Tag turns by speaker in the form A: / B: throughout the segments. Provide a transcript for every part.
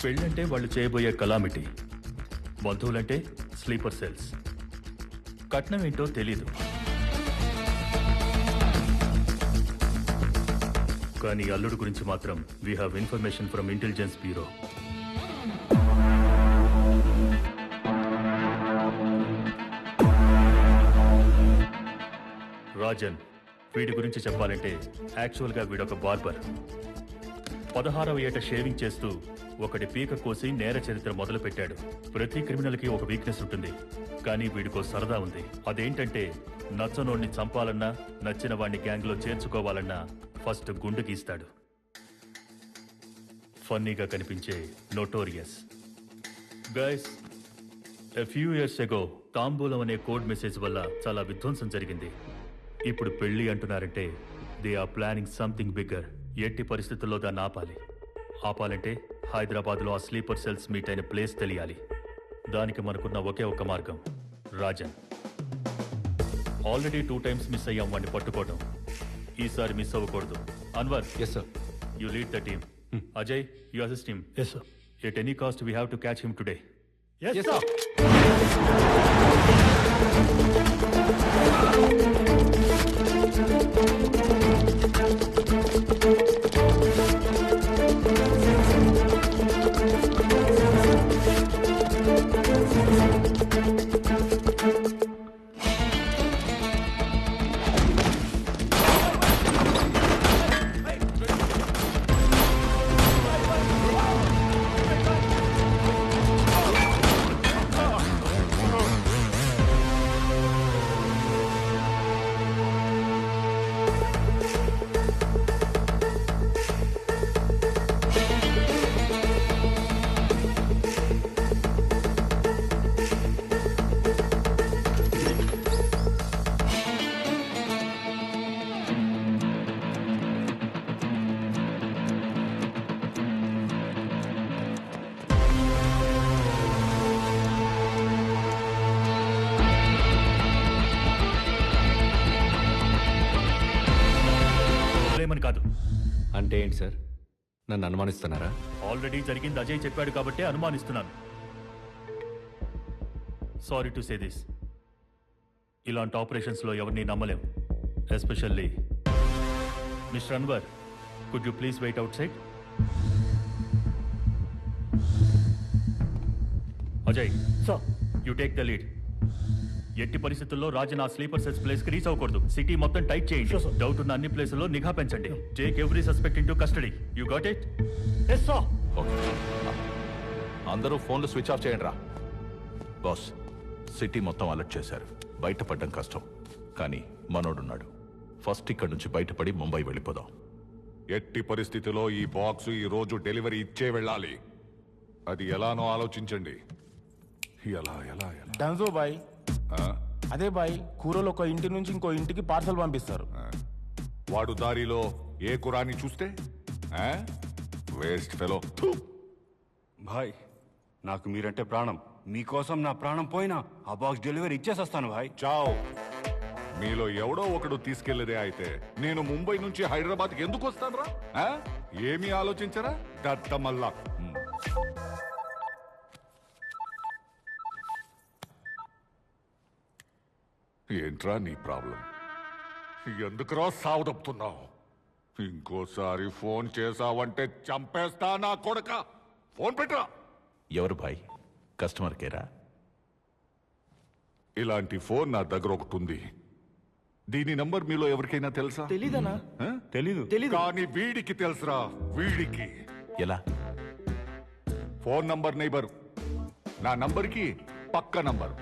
A: పెళ్ళంటే వాళ్ళు చేయబోయే కలామిటీ, బంధువులంటే స్లీపర్ సెల్స్. కట్నం ఏంటో తెలీదు, కానీ అల్లుడు గురించి మాత్రం we have information from intelligence bureau. Rajan, వీడి గురించి చెప్పాలంటే యాక్చువల్గా వీడొక బార్బర్. 16వ ఏట షేవింగ్ చేస్తూ ఒకటి పీక కోసి నేర చరిత్ర మొదలు పెట్టాడు. ప్రతి క్రిమినల్కి ఒక వీక్నెస్ ఉంటుంది, కానీ వీడికో సరదా ఉంది. అదేంటంటే నచ్చనోడిని చంపాలన్నా, నచ్చిన వాడిని గ్యాంగ్లో చేర్చుకోవాలన్నా ఫస్ట్ గుండు గీస్తాడు. ఫన్నీగా కనిపించే notorious. Guys, a few years ago తాంబూలం అనే కోడ్ మెసేజ్ వల్ల చాలా విధ్వంసం జరిగింది. ఇప్పుడు పెళ్లి అంటున్నారంటే they are planning something bigger. ఎట్టి పరిస్థితుల్లో దాన్ని ఆపాలంటే హైదరాబాద్లో ఆ స్లీపర్ సెల్స్ మీట్ అయిన ప్లేస్ తెలియాలి. దానికి మనకున్న ఒకే ఒక్క మార్గం, రాజన్. ఆల్రెడీ 2 times మిస్ అయ్యాం వాడిని పట్టుకోవడం. ఈసారి మిస్ అవ్వకూడదు. Anwar,
B: yes sir.
A: You lead the team. Ajay, you assist him.
B: Yes sir.
A: At any cost we have to catch him today.
B: Yes sir.
A: ప్రేమని కాదు.
B: అంటే ఏంటి సార్, నన్ను అనుమానిస్తున్నారా?
A: ఆల్రెడీ జరిగింది అజయ్ చెప్పాడు కాబట్టే అనుమానిస్తున్నాను. సారీ టు సే దిస్, ఇలాంటి ఆపరేషన్స్లో ఎవరిని నమ్మలేం. Especially mister Anwar, could you please wait outside? Ajay sir, you take the lead. ఎట్టి పరిస్థితుల్లో రాజన్ ఆ స్లీపర్ సెల్స్ ప్లేస్ కి రీచ్ అవ్వకూడదు. సిటీ మొత్తం టైట్ చేయండి. డౌట్ ఉన్న అన్ని ప్లేసుల్లో నిఘా పెంచండి. Take every suspect into custody. You got it?
C: Yes sir.
D: అందరూ ఫోన్లు స్విచ్ ఆఫ్ చేయండి రా. బాస్, సిటీ మొత్తం అలర్ట్ చేశారు. బయటపడడం కష్టం, కానీ మనోడున్నాడు. ఫస్ట్ ఇక్కడి నుంచి బయటపడి ముంబై వెళ్ళిపోదాం.
E: ఎట్టి పరిస్థితిలో ఈ బాక్స్ ఈ రోజు డెలివరీ ఇచ్చే వెళ్ళాలి. అది ఎలానో ఆలోచించండి. ఎలా ఎలా ఎలా
C: డన్జో బాయ్, అదే బాయ్, కూరలు ఒక ఇంటి నుంచి ఇంకో ఇంటికి పార్సల్ పంపిస్తారు.
E: వాడు దారిలో ఏ కురాని చూస్తే వేస్ట్ ఫెలో.
F: భాయ్, నాకు మీరంటే ప్రాణం. మీకోసం నా ప్రాణం పోయినా ఆ బాక్స్ డెలివరీ ఇచ్చేసొస్తాను భాయ్.
E: చావ్. మీలో ఎవడో ఒకడు తీసుకెళ్లేదే అయితే నేను ముంబై నుంచి హైదరాబాద్కి ఎందుకు వస్తాను రా? ఏమీ ఆలోచించరా దత్తమల్లా. ఏంట్రా నీ ప్రాబ్లం? ఎందుకురా సావదప్పుతున్నావు? ఇంకోసారి ఫోన్ చేసావంటే చంపేస్తా నా కొడక. ఫోన్ పెట్టరా.
D: ఎవరు బాయ్? కస్టమర్ కేరా?
E: ఇలాంటి ఫోన్ నా దగ్గర ఒకటి ఉంది. దీని నంబర్ మీలో ఎవరికైనా తెలుసా?
C: తెలీదనా?
F: తెలీదు.
E: కానీ వీడికి తెలుసురా, వీడికి.
D: ఎలా?
E: ఫోన్ నంబర్ నైబర్, నా నంబర్కి పక్క నంబర్.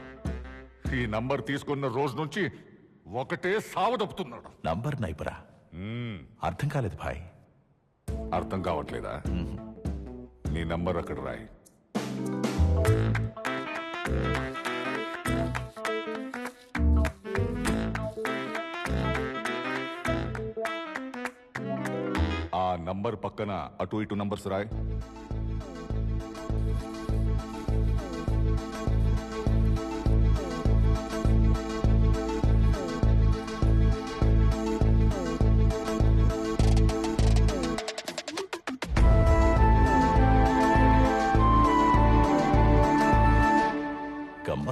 E: ఈ నంబర్ తీసుకున్న రోజు నుంచి ఒకటే సావదప్పుతున్నాడు.
D: నంబర్ నైబరా? అర్థం కాలేదు భాయ్.
E: అర్థం కావట్లేదా? నీ నంబర్ అక్కడ రాయి. ఆ నంబర్ పక్కన అటు ఇటు నంబర్స్ రాయి.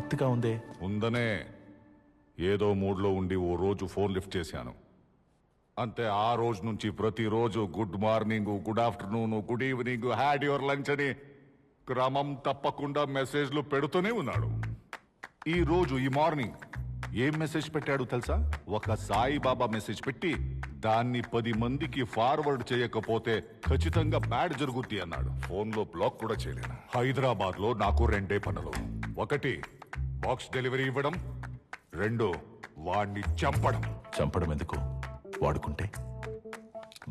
D: ఆర్తిగా ఉందే.
E: ఉందనే ఏదో మూడ్లో ఉండి ఓ రోజు ఫోన్ లిఫ్ట్ చేశాను అంతే. ఆ రోజు నుంచి ప్రతిరోజు good morning, good afternoon, good evening, had your lunch అని క్రమం తప్పకుండా మెసేజ్లు పెడుతూనే ఉన్నాడు. ఈ రోజు ఈ మార్నింగ్ ఏం మెసేజ్ పెట్టాడు తెలుసా? ఒక సాయిబాబా మెసేజ్ పెట్టి దాన్ని 10 మందికి ఫార్వర్డ్ చేయకపోతే ఖచ్చితంగా బ్యాడ్ జరుగుద్ది అన్నాడు. ఫోన్లో బ్లాక్ కూడా చేయలేను. హైదరాబాద్ లో నాకు 2 పనులు. 1 బాక్స్ డెలివరీ ఇవ్వడం, 2 వాణ్ణి చంపడం.
D: చంపడం ఎందుకు? వాడుకుంటే.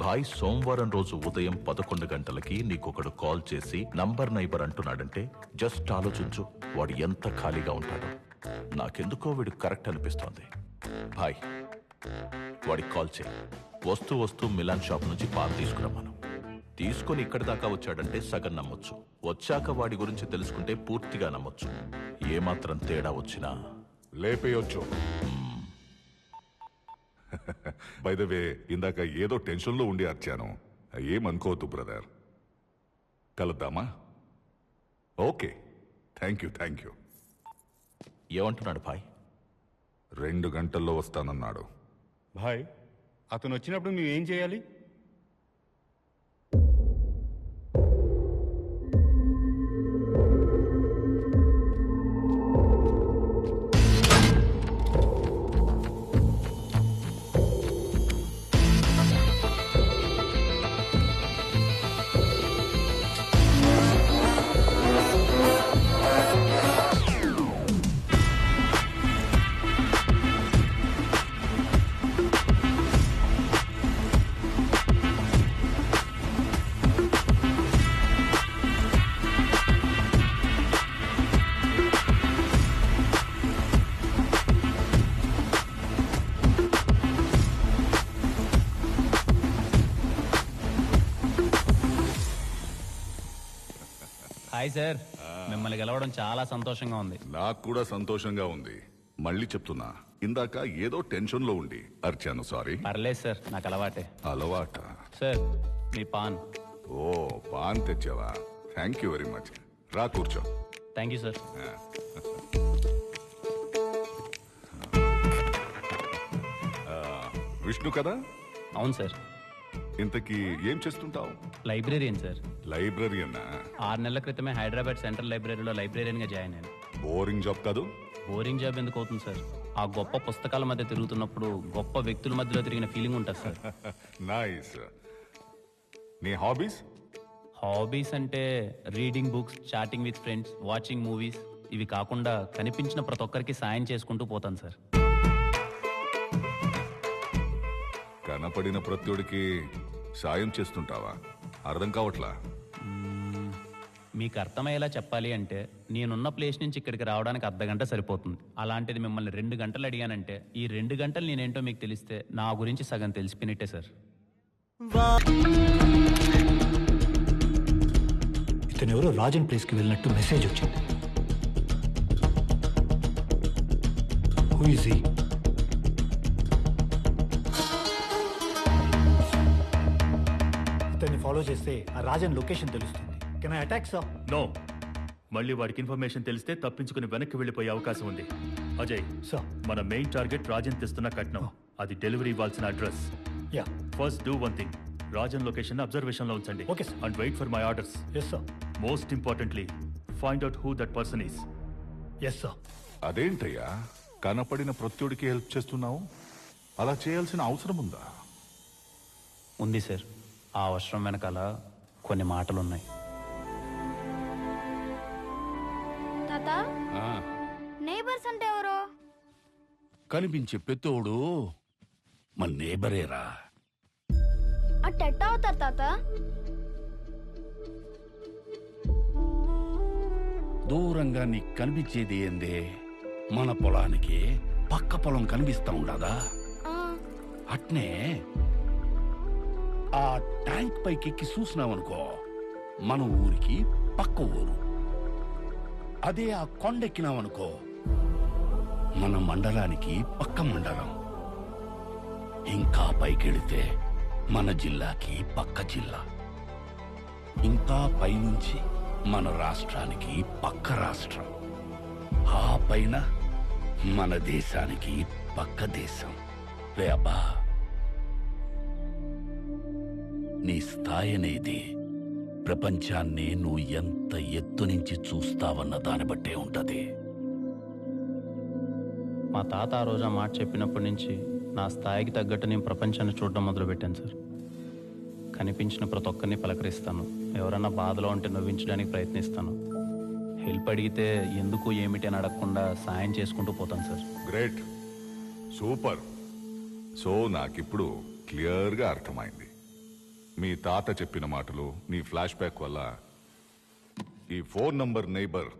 D: భాయ్, సోమవారం రోజు ఉదయం 11 గంటలకి నీకొకడు కాల్ చేసి నంబర్ నైబర్ అంటున్నాడంటే జస్ట్ ఆలోచించు, వాడు ఎంత ఖాళీగా ఉంటాడో. నాకెందుకో వీడు కరెక్ట్ అనిపిస్తోంది. భాయ్, వాడికి కాల్ చేయి. వస్తూ మిలాన్ షాప్ నుంచి పాలు తీసుకురమ్మను. తీసుకొని ఇక్కడి దాకా వచ్చాడంటే సగం నమ్మొచ్చు. వచ్చాక వాడి గురించి తెలుసుకుంటే పూర్తిగా నమ్మొచ్చు. ఏమాత్రం తేడా వచ్చినా
E: లేపేయొచ్చు. బై ద వే, ఇందాక ఏదో టెన్షన్లో ఉండి అర్చాను. ఏమనుకోవద్దు బ్రదర్. కలుద్దామా? Okay, thank you.
D: ఏమంటున్నాడు భాయ్?
E: 2 గంటల్లో వస్తానన్నాడు.
F: భాయ్, అతను వచ్చినప్పుడు మేము ఏం చేయాలి?
G: హాయ్ సార్, మిమ్మల్ని గెలవడం చాలా సంతోషంగా ఉంది.
E: నాకు కూడా సంతోషంగా ఉంది. మళ్ళీ చెప్తున్నా, ఇందాక ఏదో టెన్షన్లో ఉండి అర్చాను. సారీ.
G: పర్లేదు సార్, నాకు అలవాటే.
E: అలవాట?
G: సార్, మీ పాన్.
E: ఓ, పాన్ తెచ్చావా? Thank you very much. రా కూర్చో.
G: Thank you sir.
E: విష్ణు కదా?
G: అవును సార్.
E: ఇంతకీ ఏం చేస్తుంటావు?
G: Librarian sir.
E: లైబ్రరీయన్నా?
G: 6 నెలల క్రితమే హైదరాబాద్ సెంట్రల్ లైబ్రరీలో లైబ్రేరియన్గా జాయిన్ అయ్యాను.
E: బోరింగ్ జాబ్ కాదు?
G: బోరింగ్ జాబ్ ఎందుకు అవుతుంది సార్? ఆ గొప్ప పుస్తకాల మధ్య తిరుగుతున్నప్పుడు గొప్ప వ్యక్తుల మధ్యలో తిరిగిన ఫీలింగ్ ఉంటుంది సార్.
E: నైస్. నీ హాబీస్?
G: హాబీస్ అంటే reading books, chatting with friends, watching movies. ఇవి కాకుండా కనిపించిన ప్రతి ఒక్కరికి సాయం చేసుకుంటూ పోతాను సార్.
E: కనపడిన ప్రత్యుడికి సాయం చేస్తుంటావా? అర్థం కావట్లా.
G: మీకు అర్థమయ్యేలా చెప్పాలి అంటే నేనున్న ప్లేస్ నుంచి ఇక్కడికి రావడానికి అర్ధగంట సరిపోతుంది. అలాంటిది మిమ్మల్ని 2 గంటలు అడిగానంటే ఈ 2 గంటలు నేనేంటో మీకు తెలిస్తే నా గురించి సగం తెలిసిపోయినట్టే సార్.
H: ఇతను ఎవరో రాజన్ ప్లేస్కి వెళ్ళినట్టు మెసేజ్ వచ్చింది. Who is he? ఇతన్ని ఫాలో చేస్తే ఆ రాజన్ లొకేషన్ తెలుస్తుంది. Can I attack sir?
A: No. మళ్ళీ వాడికి ఇన్ఫర్మేషన్ తెలిస్తే తప్పించుకుని వెనక్కి వెళ్ళిపోయే అవకాశం ఉంది. అజయ్
H: సార్.
A: మన మెయిన్ టార్గెట్ రాజన్ తెస్తున్న కట్నం. అది డెలివరీ ఇవ్వాల్సిన address.
H: Yeah.
A: First do one thing. Rajan location observation లో ఉంచండి.
H: Okay, sir.
A: And wait for my orders.
H: Yes sir.
A: Most importantly find out who that person is.
H: Yes sir.
E: అదేంటయ్యా, కనపడిన ప్రత్యుడికి హెల్ప్ చేస్తున్నావు? అలా చేయాల్సిన అవసరం ఉందా?
G: ఉంది సార్. ఆ అవసరం వెనకాల కొన్ని మాటలున్నాయి.
I: తాత, నేబర్స్ అంటే ఎవరు?
J: కనిపించే పెత్తోడు మన నేబరేరా.
I: అట్టెట్ట అవుతారు తాత?
J: దూరంగా నీకు కనిపించేది ఏందే? మన పొలానికి పక్క పొలం కనిపిస్తా ఉండదా? అట్నే ఆ ట్యాంక్ పైకి ఎక్కి చూసినావనుకో, మన ఊరికి పక్క ఊరు. అదే ఆ కొండెక్కినావనుకో, మన మండలానికి పక్క మండలం. ఇంకా పైకెళితే మన జిల్లాకి పక్క జిల్లా. ఇంకా పైనుంచి మన రాష్ట్రానికి పక్క రాష్ట్రం. ఆ పైన మన దేశానికి పక్క దేశం. రే అబ్బా, నీ స్థాయి అనేది ప్రపంచాన్ని నువ్వు ఎంత ఎత్తు నుంచి చూస్తావన్న దాన్ని బట్టే ఉంటది.
G: మా తాత ఆ రోజు ఆ మాట చెప్పినప్పటి నుంచి నా స్థాయికి తగ్గట్టు నేను ప్రపంచాన్ని చూడడం మొదలుపెట్టాను సార్. కనిపించిన ప్రతి ఒక్కరిని పలకరిస్తాను. ఎవరన్నా బాధలో ఉంటే నవ్వించడానికి ప్రయత్నిస్తాను. హెల్ప్ అడిగితే ఎందుకు ఏమిటి అని అడగకుండా సాయం చేసుకుంటూ పోతాను సార్.
E: Great, super. సో నాకిప్పుడు క్లియర్గా అర్థమైంది. మీ తాత చెప్పిన మాటలు, నీ ఫ్లాష్ బ్యాక్ వల్ల ఈ ఫోన్ నంబర్ నైబర్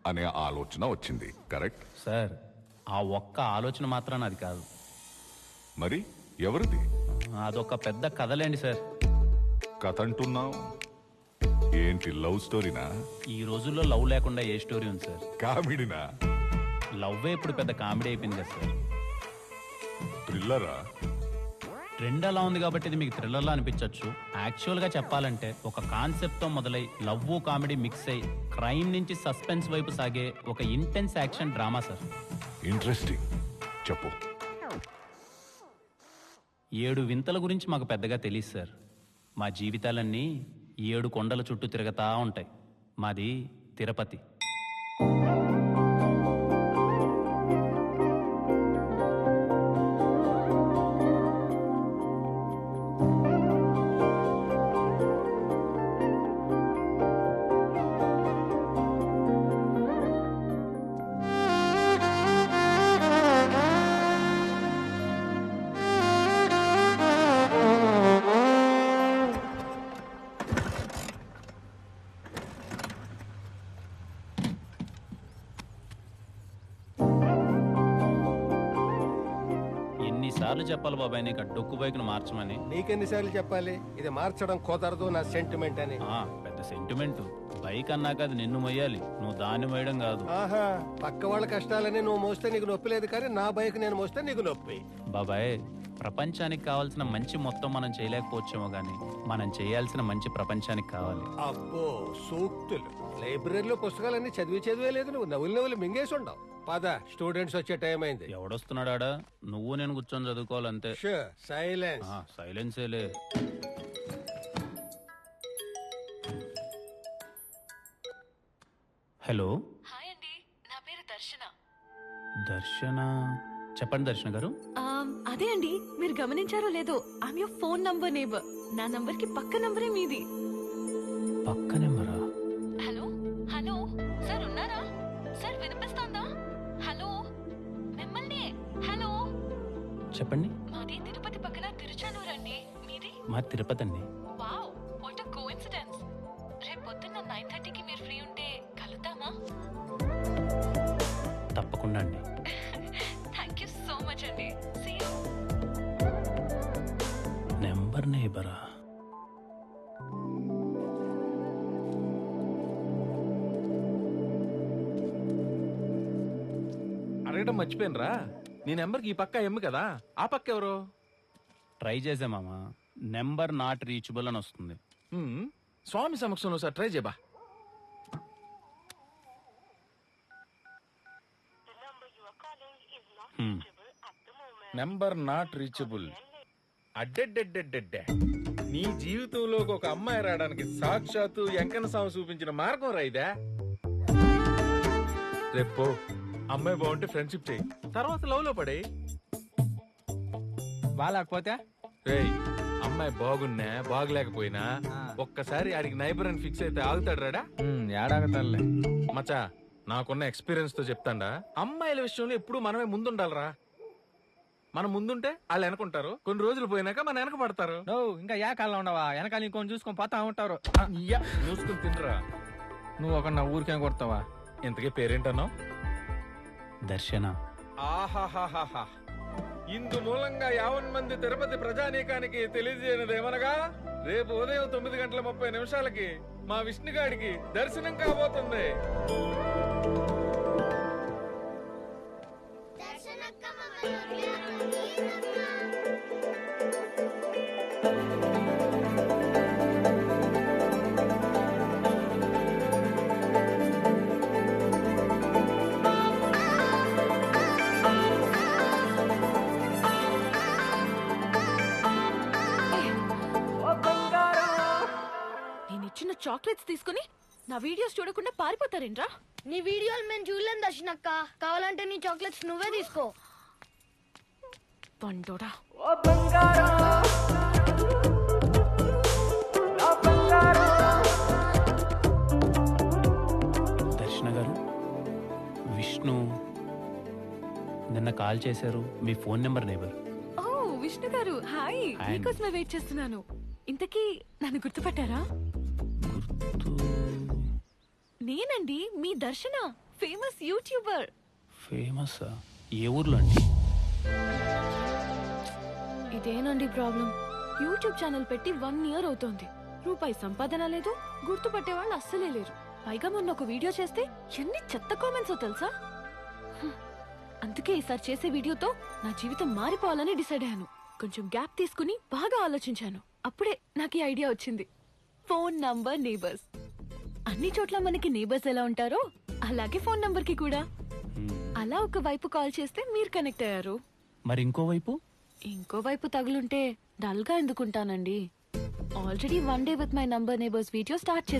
E: అనే ఆలోచన వచ్చింది. కరెక్ట్
G: సార్, ఆ ఒక్క ఆలోచన మాత్రాన అది కాదు.
E: మరి ఎవరిది?
G: అదొక పెద్ద కథలేండి సార్.
E: కథ అంటున్నావు ఏంటి? లవ్ స్టోరీనా?
G: ఈ రోజుల్లో లవ్ లేకుండా ఏ స్టోరీ ఉంది సార్?
E: కామెడీనా?
G: లవ్వే ఇప్పుడు పెద్ద కామెడీ అయిపోయింది కదా సార్.
E: థ్రిల్లరా?
G: ట్రెండ్ అలా ఉంది కాబట్టి ఇది మీకు థ్రిల్లర్లా అనిపించవచ్చు. యాక్చువల్గా చెప్పాలంటే ఒక కాన్సెప్ట్తో మొదలై లవ్ కామెడీ మిక్స్ అయి క్రైమ్ నుంచి సస్పెన్స్ వైపు సాగే ఒక intense action drama sir.
E: Interesting, చెప్పు.
G: 7 వింతల గురించి మాకు పెద్దగా తెలియదు సార్. మా జీవితాలన్నీ 7 కొండల చుట్టూ తిరగతా ఉంటాయి. మాది తిరుపతి. ఎన్నిసార్లు చెప్పాలి బాబాయ్ నీకు ఆ డొక్కు బైక్ను మార్చమని?
K: నీకెన్నిసార్లు చెప్పాలి ఇది మార్చడం కుదరదు, నా సెంటిమెంట్ అని.
G: పెద్ద సెంటిమెంట్. బైక్ అన్నాక అది నిన్ను మొయ్యాలి, నువ్వు దాన్ని మోయడం కాదు.
K: ఆహా, పక్క వాళ్ళ కష్టాలని నువ్వు మోస్తే నీకు నొప్పి లేదు, కానీ నా బైక్ నేను మోస్తే నీకు నొప్పి.
G: బాబాయ్, ప్రపంచానికి కావాల్సిన మంచి మొత్తం మనం చేయలేకపోవచ్చేమో గానీ మనం చేయాల్సిన మంచి ప్రపంచానికి కావాలి.
K: అబ్బో సూక్తులు! లైబ్రరీలో పుస్తకాలన్నీ చదివే లేదు, నువ్వు నవ్వులు మింగేసి ఉండవు. పద, స్టూడెంట్స్ వచ్చే టైం అయింది.
G: ఎవడొస్తున్నాడా? నువ్వు నేను కూర్చొని చదువుకోవాలంతే.
K: సైలెన్స్.
G: సైలెన్సేలే. హలో.
L: హాయ్ అండి, నా పేరు దర్శన.
G: దర్శన? చెప్పండి దర్శన గారు.
L: అదే అండి, మీరు గమనించారో లేదో, I'm your phone number neighbour. నా నంబర్ కి పక్క నంబరే మీది.
G: పక్క నెంబరా?
L: హలో హలో సార్, ఉన్నారా సార్? వినిపిస్తోందా? హలో, మిమ్మల్ని. హలో,
G: చెప్పండి.
L: మాది తిరుపతి పక్కన తిరుచానూరు అండి. మీది?
G: మా తిరుపతి అండి.
L: Wow, what a coincidence. రేపు పొద్దున్న 9:30కి మీరు ఫ్రీ ఉంటే కలుద్దామా?
G: తప్పకుండా అండి.
L: థ్యాంక్ యూ సో మచ్ అండి. See you.
G: నెంబర్ నేబరా?
C: అడగడం మర్చిపోయినరా, నీ నెంబర్కి ఈ పక్క ఎమ్ము కదా, ఆ పక్క ఎవరు?
G: ట్రై చేసే మామ, నెంబర్ నాట్ రీచబుల్ అని వస్తుంది.
C: స్వామి సమక్షంలో సార్ ట్రై చేయబా. Number not reachable. అడ్డెడ్డెడ్డెడ్డెడ్డే, నీ జీవితంలోకి ఒక అమ్మాయి రావడానికి సాక్షాత్తు వెంకన్న స్వామి చూపించిన మార్గం రైదా. రేపు అమ్మాయి బాగుంటే ఫ్రెండ్షిప్ చేయి, తర్వాత లవ్ లో పడే.
M: బాగాలేకపోతే
C: రేయ్, అమ్మాయి బాగున్నా బాగలేకపోయినా ఒక్కసారి ఆడికి నైబర్ అని ఫిక్స్ అయితే ఆగుతాడు రాడా?
M: ఏడాగతాడులే
C: మచా, నాకున్న ఎక్స్పీరియన్స్ తో చెప్తాండా, అమ్మాయిల విషయంలో ఎప్పుడు మనమే ముందుండాలరా. మనం ముందుంటే వాళ్ళు వెనకుంటారు, కొన్ని రోజులు పోయినాక మన వెనక పడతారు.
M: ఇంకా ఏ కాలంలో ఉండవా, వెనకాల ఇంకొని చూసుకొని పోతా ఉంటారు.
C: చూసుకుని తినరా.
M: నువ్వు ఒక నా ఊరికేం కొడతావా?
C: ఇంతకీ పేరేంటన్నావు?
G: దర్శన.
C: ఆహాహాహా, ఇందు మూలంగా 50 మంది తిరుపతి ప్రజానీకానికి తెలియజేయనిదేమనగా, రేపు ఉదయం 9:30 మా విష్ణుగాడికి దర్శనం కాబోతుంది.
L: చాక్లెట్స్ తీసుకుని నా వీడియోస్ చూడకుండా పారిపోతారేంట్రా?
I: నీ వీడియోలు మేము చూడలేం దర్శనక్క. కావాలంటే నీ చాక్లెట్స్ నువ్వే తీసుకో.
L: పండోడా.
G: దర్శన గారు, విష్ణు నిన్న కాల్ చేశారు. మీ ఫోన్ నెంబర్ నేబర్.
L: ఓ విష్ణు గారు, హాయ్.
G: హాయ్.
L: మీకోసమే వెయిట్ చేస్తున్నాను. ఇంతకీ నన్ను గుర్తుపట్టారా? నేనండి మీ దర్శన, ఫేమస్ యూట్యూబర్.
G: ఫేమస్? ఏ ఊర్లో అండి?
L: ఇదేనండి ప్రాబ్లం. యూట్యూబ్ ఛానల్ పెట్టి 1 year అవుతోంది. రూపాయి సంపాదన లేదు, గుర్తుపట్టే వాళ్ళు అస్సలే లేరు. పైగా మొన్న ఒక వీడియో చేస్తే ఎన్ని చెత్త కామెంట్స్ తెలుసా? అందుకే ఈసారి చేసే వీడియోతో నా జీవితం మారిపోవాలని డిసైడ్ అయ్యాను. కొంచెం గ్యాప్ తీసుకుని బాగా ఆలోచించాను. అప్పుడే నాకు ఈ ఐడియా వచ్చింది. Phone number neighbours. అన్ని చోట్ల మనకి నేబర్స్ ఎలా ఉంటారో అలాగే ఫోన్ నంబర్ కి కూడా. అలా ఒక వైపు కాల్ చేస్తే మీరు కనెక్ట్ అయ్యారు.
G: మరి ఇంకోవైపు?
L: ఇంకోవైపు తగులుంటే డల్ గా ఎందుకుంటానండి? Already 1 day with my number neighbors video start చేశాను.